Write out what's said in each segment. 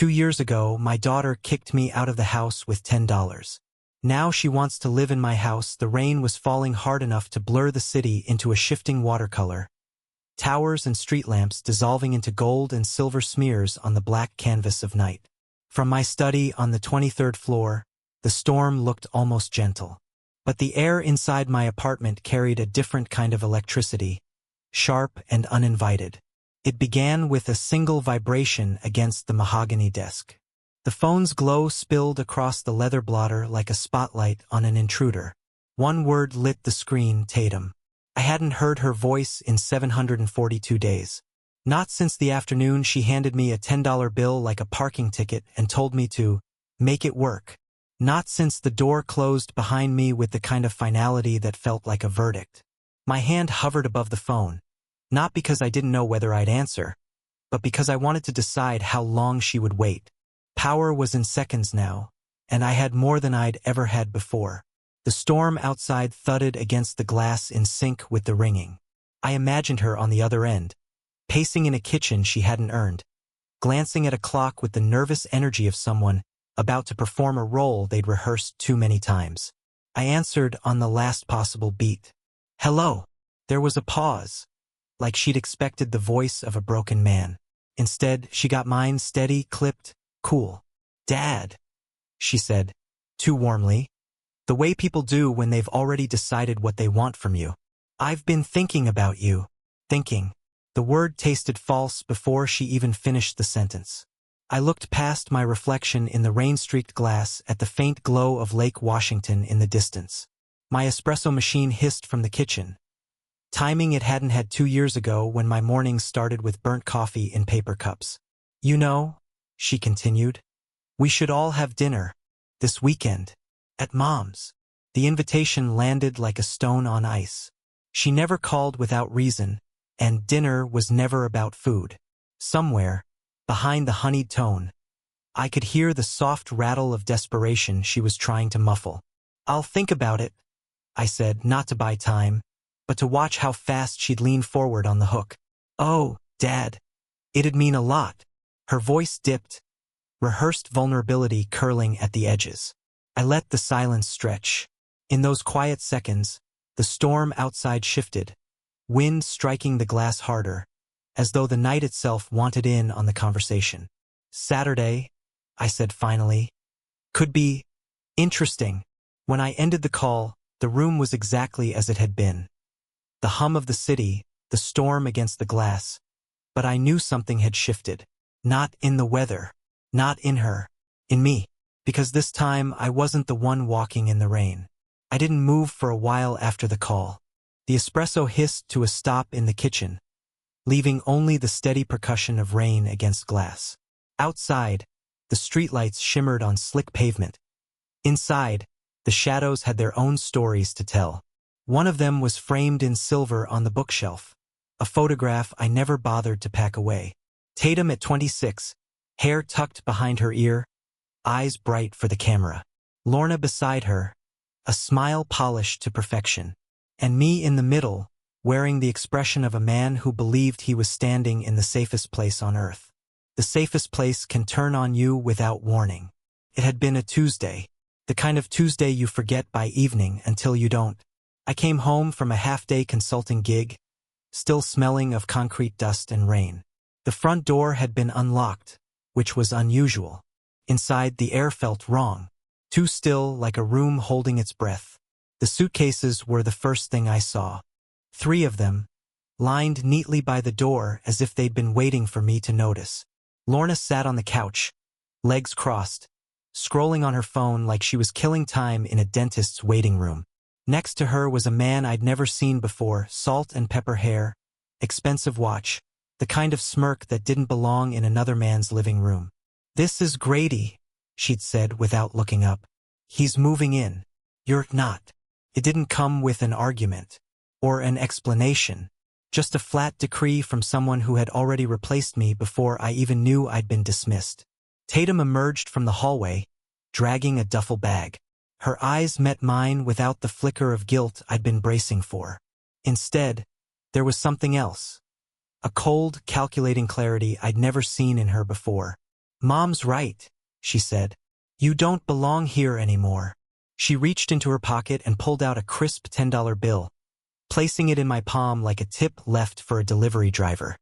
2 years ago, my daughter kicked me out of the house with $10. Now she wants to live in my house. The rain was falling hard enough to blur the city into a shifting watercolor. Towers and street lamps dissolving into gold and silver smears on the black canvas of night. From my study on the 23rd floor, the storm looked almost gentle. But the air inside my apartment carried a different kind of electricity, sharp and uninvited. It began with a single vibration against the mahogany desk. The phone's glow spilled across the leather blotter like a spotlight on an intruder. One word lit the screen: Tatum. I hadn't heard her voice in 742 days. Not since the afternoon she handed me a $10 bill like a parking ticket and told me to make it work. Not since the door closed behind me with the kind of finality that felt like a verdict. My hand hovered above the phone, not because I didn't know whether I'd answer, but because I wanted to decide how long she would wait. Power was in seconds now, and I had more than I'd ever had before. The storm outside thudded against the glass in sync with the ringing. I imagined her on the other end, pacing in a kitchen she hadn't earned, glancing at a clock with the nervous energy of someone about to perform a role they'd rehearsed too many times. I answered on the last possible beat. Hello. There was a pause, like she'd expected the voice of a broken man. Instead, she got mine, steady, clipped, cool. Dad, she said, too warmly, the way people do when they've already decided what they want from you. I've been thinking about you. Thinking. The word tasted false before she even finished the sentence. I looked past my reflection in the rain-streaked glass at the faint glow of Lake Washington in the distance. My espresso machine hissed from the kitchen, timing it hadn't had 2 years ago when my mornings started with burnt coffee in paper cups. You know, she continued, we should all have dinner this weekend at Mom's. The invitation landed like a stone on ice. She never called without reason, and dinner was never about food. Somewhere, behind the honeyed tone, I could hear the soft rattle of desperation she was trying to muffle. I'll think about it, I said, not to buy time, but to watch how fast she'd lean forward on the hook. Oh, Dad, it'd mean a lot. Her voice dipped, rehearsed vulnerability curling at the edges. I let the silence stretch. In those quiet seconds, the storm outside shifted, wind striking the glass harder, as though the night itself wanted in on the conversation. Saturday, I said finally, could be interesting. When I ended the call, the room was exactly as it had been. The hum of the city, the storm against the glass. But I knew something had shifted. Not in the weather, not in her, in me. Because this time I wasn't the one walking in the rain. I didn't move for a while after the call. The espresso hissed to a stop in the kitchen, leaving only the steady percussion of rain against glass. Outside, the streetlights shimmered on slick pavement. Inside, the shadows had their own stories to tell. One of them was framed in silver on the bookshelf, a photograph I never bothered to pack away. Tatum at 26, hair tucked behind her ear, eyes bright for the camera. Lorna beside her, a smile polished to perfection. And me in the middle, wearing the expression of a man who believed he was standing in the safest place on earth. The safest place can turn on you without warning. It had been a Tuesday, the kind of Tuesday you forget by evening until you don't. I came home from a half-day consulting gig, still smelling of concrete dust and rain. The front door had been unlocked, which was unusual. Inside, the air felt wrong, too still, like a room holding its breath. The suitcases were the first thing I saw. 3 of them, lined neatly by the door as if they'd been waiting for me to notice. Lorna sat on the couch, legs crossed, scrolling on her phone like she was killing time in a dentist's waiting room. Next to her was a man I'd never seen before, salt and pepper hair, expensive watch, the kind of smirk that didn't belong in another man's living room. This is Grady, she'd said without looking up. He's moving in. You're not. It didn't come with an argument or an explanation, just a flat decree from someone who had already replaced me before I even knew I'd been dismissed. Tatum emerged from the hallway, dragging a duffel bag. Her eyes met mine without the flicker of guilt I'd been bracing for. Instead, there was something else. A cold, calculating clarity I'd never seen in her before. Mom's right, she said. You don't belong here anymore. She reached into her pocket and pulled out a crisp $10 bill, placing it in my palm like a tip left for a delivery driver.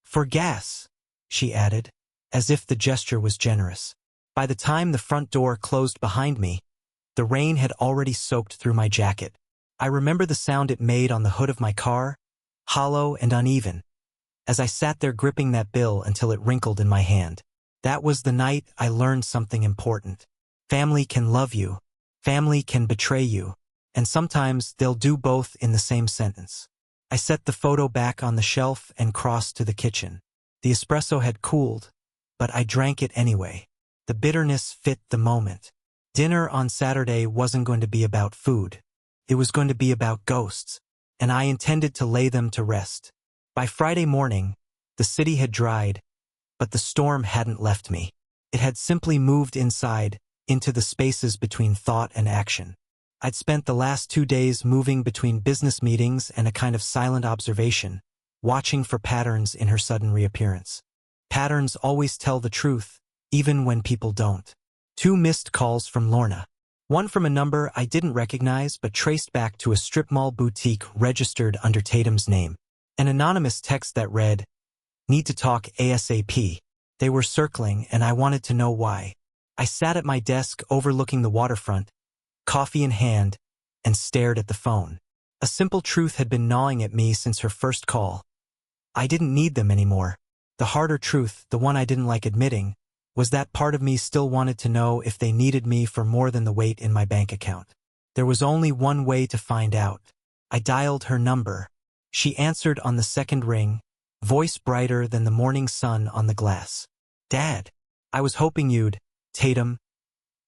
For gas, she added, as if the gesture was generous. By the time the front door closed behind me, the rain had already soaked through my jacket. I remember the sound it made on the hood of my car, hollow and uneven, as I sat there gripping that bill until it wrinkled in my hand. That was the night I learned something important. Family can love you, family can betray you, and sometimes they'll do both in the same sentence. I set the photo back on the shelf and crossed to the kitchen. The espresso had cooled, but I drank it anyway. The bitterness fit the moment. Dinner on Saturday wasn't going to be about food. It was going to be about ghosts, and I intended to lay them to rest. By Friday morning, the city had dried, but the storm hadn't left me. It had simply moved inside, into the spaces between thought and action. I'd spent the last 2 days moving between business meetings and a kind of silent observation, watching for patterns in her sudden reappearance. Patterns always tell the truth, even when people don't. 2 missed calls from Lorna. One from a number I didn't recognize but traced back to a strip mall boutique registered under Tatum's name. An anonymous text that read, "Need to talk ASAP." They were circling, and I wanted to know why. I sat at my desk overlooking the waterfront, coffee in hand, and stared at the phone. A simple truth had been gnawing at me since her first call. I didn't need them anymore. The harder truth, the one I didn't like admitting, was that part of me still wanted to know if they needed me for more than the weight in my bank account. There was only one way to find out. I dialed her number. She answered on the second ring, voice brighter than the morning sun on the glass. "Dad, I was hoping you'd, Tatum."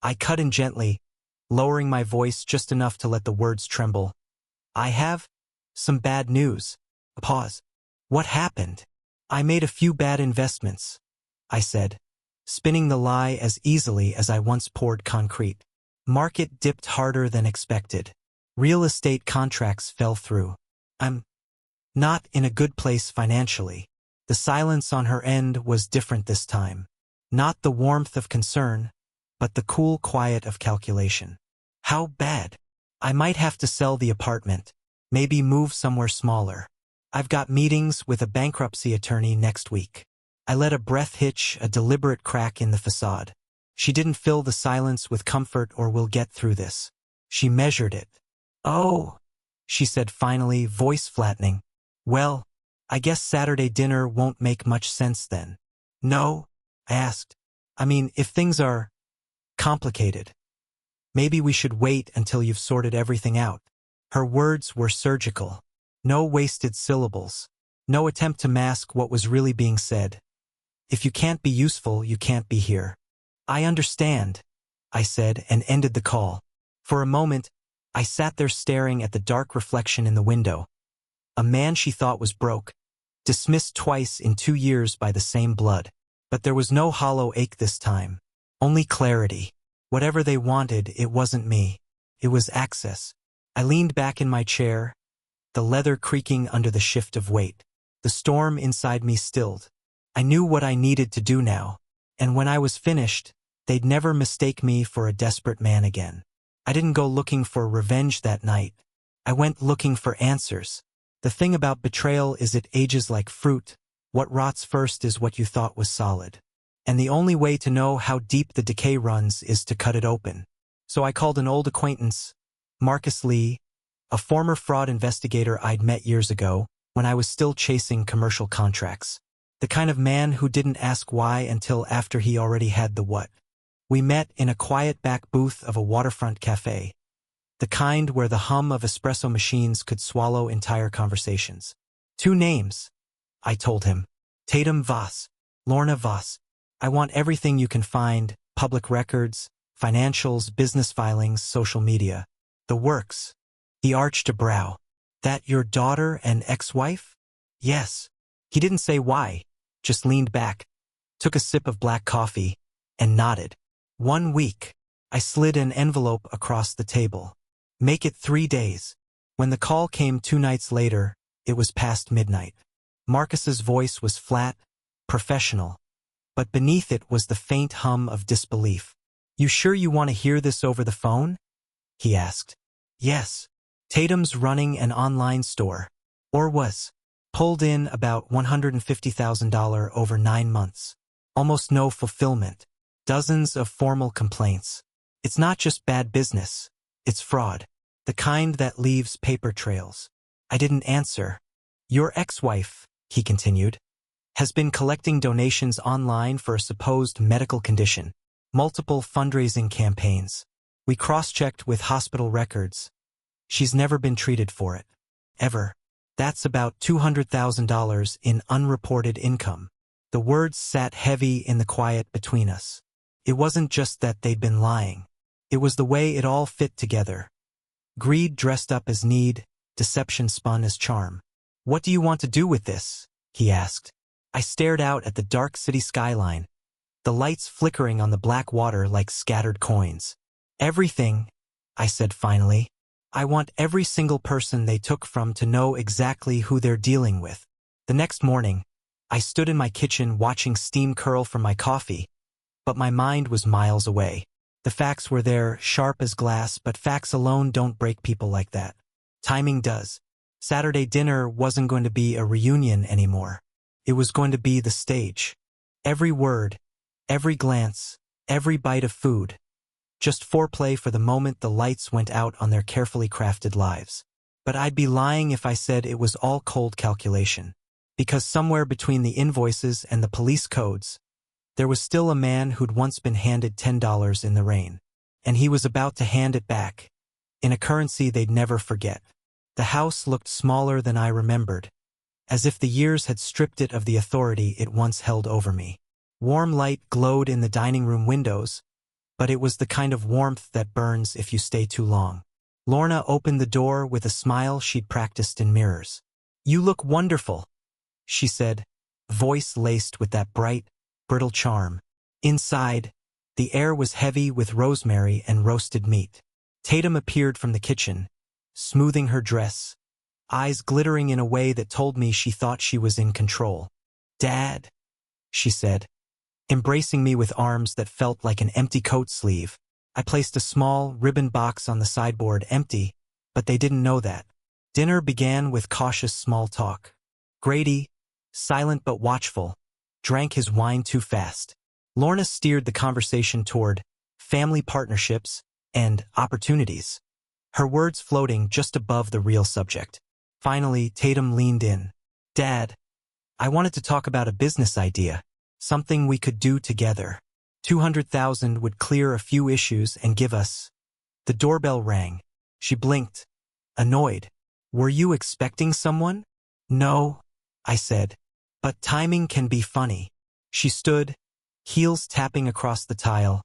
I cut in gently, lowering my voice just enough to let the words tremble. "I have some bad news." A pause. "What happened?" "I made a few bad investments," I said, spinning the lie as easily as I once poured concrete. "Market dipped harder than expected. Real estate contracts fell through. I'm not in a good place financially." The silence on her end was different this time. Not the warmth of concern, but the cool quiet of calculation. "How bad?" "I might have to sell the apartment, maybe move somewhere smaller. I've got meetings with a bankruptcy attorney next week." I let a breath hitch, a deliberate crack in the facade. She didn't fill the silence with comfort or "we'll get through this." She measured it. "Oh," she said finally, voice flattening. "Well, I guess Saturday dinner won't make much sense then." "No?" I asked. "I mean, if things are complicated, maybe we should wait until you've sorted everything out." Her words were surgical. No wasted syllables. No attempt to mask what was really being said. "If you can't be useful, you can't be here." "I understand," I said, and ended the call. For a moment, I sat there staring at the dark reflection in the window. A man she thought was broke, dismissed twice in 2 years by the same blood. But there was no hollow ache this time. Only clarity. Whatever they wanted, it wasn't me. It was access. I leaned back in my chair, the leather creaking under the shift of weight. The storm inside me stilled. I knew what I needed to do now, and when I was finished, they'd never mistake me for a desperate man again. I didn't go looking for revenge that night. I went looking for answers. The thing about betrayal is it ages like fruit. What rots first is what you thought was solid. And the only way to know how deep the decay runs is to cut it open. So I called an old acquaintance, Marcus Lee, a former fraud investigator I'd met years ago when I was still chasing commercial contracts. The kind of man who didn't ask why until after he already had the what. We met in a quiet back booth of a waterfront cafe, the kind where the hum of espresso machines could swallow entire conversations. 2 names, I told him. Tatum Voss, Lorna Voss. I want everything you can find, public records, financials, business filings, social media. The works. He arched a brow. "That your daughter and ex-wife?" "Yes." He didn't say why, just leaned back, took a sip of black coffee, and nodded. 1 week. I slid an envelope across the table. "Make it 3 days." When the call came 2 nights later, it was past midnight. Marcus's voice was flat, professional. but beneath it was the faint hum of disbelief. "You sure you want to hear this over the phone?" he asked. "Yes. Tatum's running an online store. Or was. Pulled in about $150,000 over 9 months. Almost no fulfillment. Dozens of formal complaints. It's not just bad business. It's fraud. The kind that leaves paper trails." I didn't answer. "Your ex-wife," he continued, "has been collecting donations online for a supposed medical condition. Multiple fundraising campaigns. We cross-checked with hospital records. She's never been treated for it. Ever. That's about $200,000 in unreported income." The words sat heavy in the quiet between us. It wasn't just that they'd been lying. It was the way it all fit together. Greed dressed up as need, deception spun as charm. "What do you want to do with this?" he asked. I stared out at the dark city skyline, the lights flickering on the black water like scattered coins. "Everything," I said finally. "I want every single person they took from to know exactly who they're dealing with." The next morning, I stood in my kitchen watching steam curl from my coffee, but my mind was miles away. The facts were there, sharp as glass, but facts alone don't break people like that. Timing does. Saturday dinner wasn't going to be a reunion anymore. It was going to be the stage. Every word, every glance, every bite of food. Just foreplay for the moment the lights went out on their carefully crafted lives. But I'd be lying if I said it was all cold calculation. Because somewhere between the invoices and the police codes, there was still a man who'd once been handed $10 in the rain. And he was about to hand it back, in a currency they'd never forget. The house looked smaller than I remembered, as if the years had stripped it of the authority it once held over me. Warm light glowed in the dining room windows, but it was the kind of warmth that burns if you stay too long. Lorna opened the door with a smile she'd practiced in mirrors. "You look wonderful," she said, voice laced with that bright, brittle charm. Inside, the air was heavy with rosemary and roasted meat. Tatum appeared from the kitchen, smoothing her dress, eyes glittering in a way that told me she thought she was in control. "Dad," she said, embracing me with arms that felt like an empty coat sleeve. I placed a small, ribbon box on the sideboard, empty, but they didn't know that. Dinner began with cautious small talk. Grady, silent but watchful, drank his wine too fast. Lorna steered the conversation toward family partnerships and opportunities, her words floating just above the real subject. Finally, Tatum leaned in. "Dad, I wanted to talk about a business idea, something we could do together. 200,000 would clear a few issues and give us." The doorbell rang. She blinked, annoyed. "Were you expecting someone?" "No," I said, "but timing can be funny." She stood, heels tapping across the tile,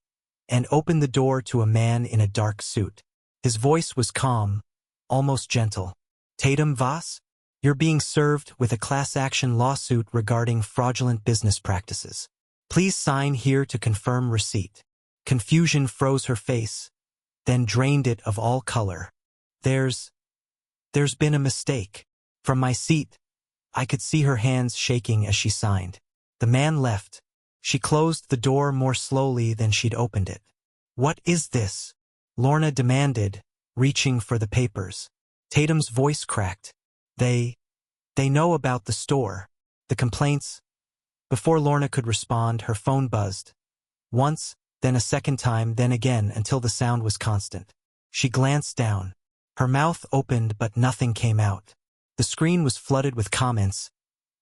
and opened the door to a man in a dark suit. His voice was calm, almost gentle. "Tatum Voss, you're being served with a class-action lawsuit regarding fraudulent business practices. Please sign here to confirm receipt." Confusion froze her face, then drained it of all color. There's been a mistake." From my seat, I could see her hands shaking as she signed. The man left. She closed the door more slowly than she'd opened it. "What is this?" Lorna demanded, reaching for the papers. Tatum's voice cracked. They know about the store, the complaints." Before Lorna could respond, her phone buzzed. Once, then a second time, then again, until the sound was constant. She glanced down. Her mouth opened, but nothing came out. The screen was flooded with comments,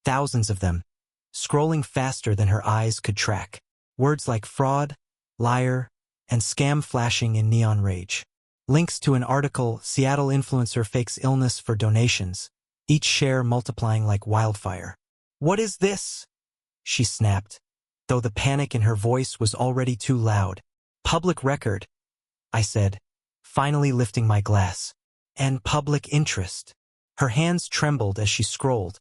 thousands of them, scrolling faster than her eyes could track. Words like fraud, liar, and scam flashing in neon rage. Links to an article, "Seattle influencer fakes illness for donations," each share multiplying like wildfire. "What is this?" she snapped, though the panic in her voice was already too loud. "Public record," I said, finally lifting my glass. "And public interest." Her hands trembled as she scrolled,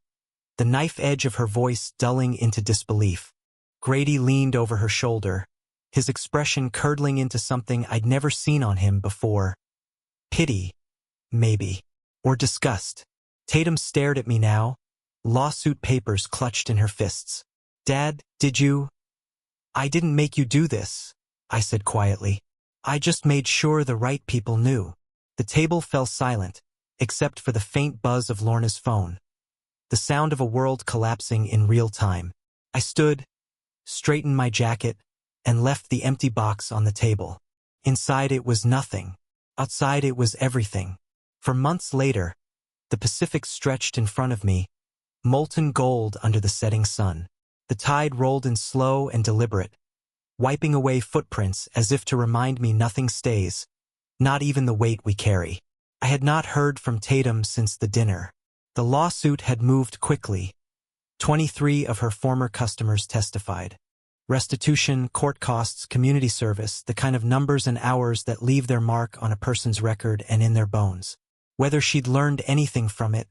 the knife edge of her voice dulling into disbelief. Grady leaned over her shoulder, his expression curdling into something I'd never seen on him before. Pity, maybe, or disgust. Tatum stared at me now, lawsuit papers clutched in her fists. "Dad, did you "I didn't make you do this," I said quietly. "I just made sure the right people knew." The table fell silent, except for the faint buzz of Lorna's phone, the sound of a world collapsing in real time. I stood, straightened my jacket, and left the empty box on the table. Inside it was nothing. Outside it was everything. For months later, the Pacific stretched in front of me, molten gold under the setting sun. The tide rolled in slow and deliberate, wiping away footprints as if to remind me nothing stays, not even the weight we carry. I had not heard from Tatum since the dinner. The lawsuit had moved quickly. 23 of her former customers testified. Restitution, court costs, community service, the kind of numbers and hours that leave their mark on a person's record and in their bones. Whether she'd learned anything from it,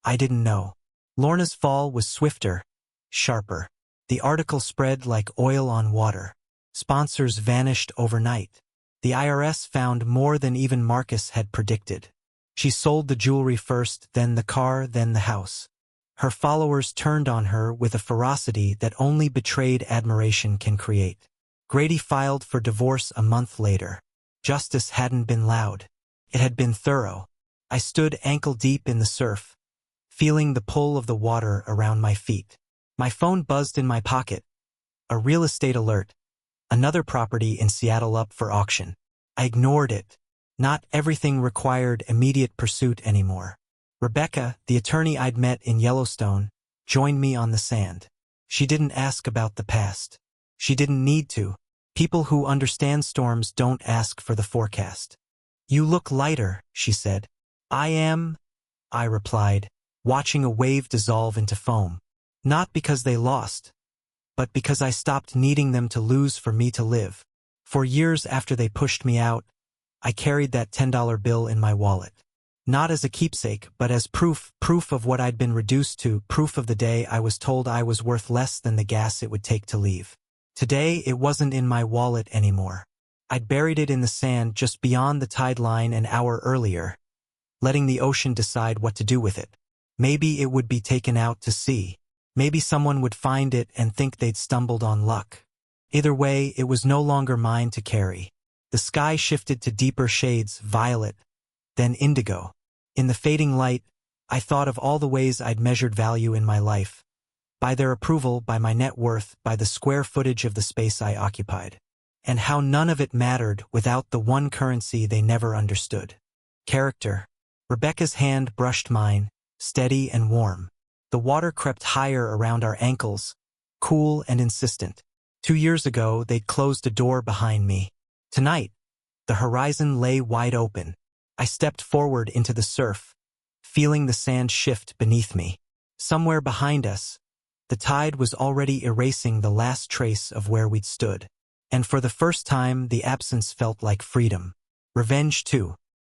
I didn't know. Lorna's fall was swifter, sharper. The article spread like oil on water. Sponsors vanished overnight. The IRS found more than even Marcus had predicted. She sold the jewelry first, then the car, then the house. Her followers turned on her with a ferocity that only betrayed admiration can create. Grady filed for divorce a month later. Justice hadn't been loud. It had been thorough. I stood ankle-deep in the surf, feeling the pull of the water around my feet. My phone buzzed in my pocket. A real estate alert. Another property in Seattle up for auction. I ignored it. Not everything required immediate pursuit anymore. Rebecca, the attorney I'd met in Yellowstone, joined me on the sand. She didn't ask about the past. She didn't need to. People who understand storms don't ask for the forecast. "You look lighter," she said. "I am," I replied, watching a wave dissolve into foam. Not because they lost, but because I stopped needing them to lose for me to live. For years after they pushed me out, I carried that $10 bill in my wallet. Not as a keepsake, but as proof of what I'd been reduced to, proof of the day I was told I was worth less than the gas it would take to leave. Today, it wasn't in my wallet anymore. I'd buried it in the sand just beyond the tide line an hour earlier, letting the ocean decide what to do with it. Maybe it would be taken out to sea. Maybe someone would find it and think they'd stumbled on luck. Either way, it was no longer mine to carry. The sky shifted to deeper shades, violet, then indigo. In the fading light, I thought of all the ways I'd measured value in my life. By their approval, by my net worth, by the square footage of the space I occupied. And how none of it mattered without the one currency they never understood. Character. Rebecca's hand brushed mine, steady and warm. The water crept higher around our ankles, cool and insistent. 2 years ago, they'd closed a door behind me. Tonight, the horizon lay wide open. I stepped forward into the surf, feeling the sand shift beneath me. Somewhere behind us, the tide was already erasing the last trace of where we'd stood. And for the first time, the absence felt like freedom. Revenge, too.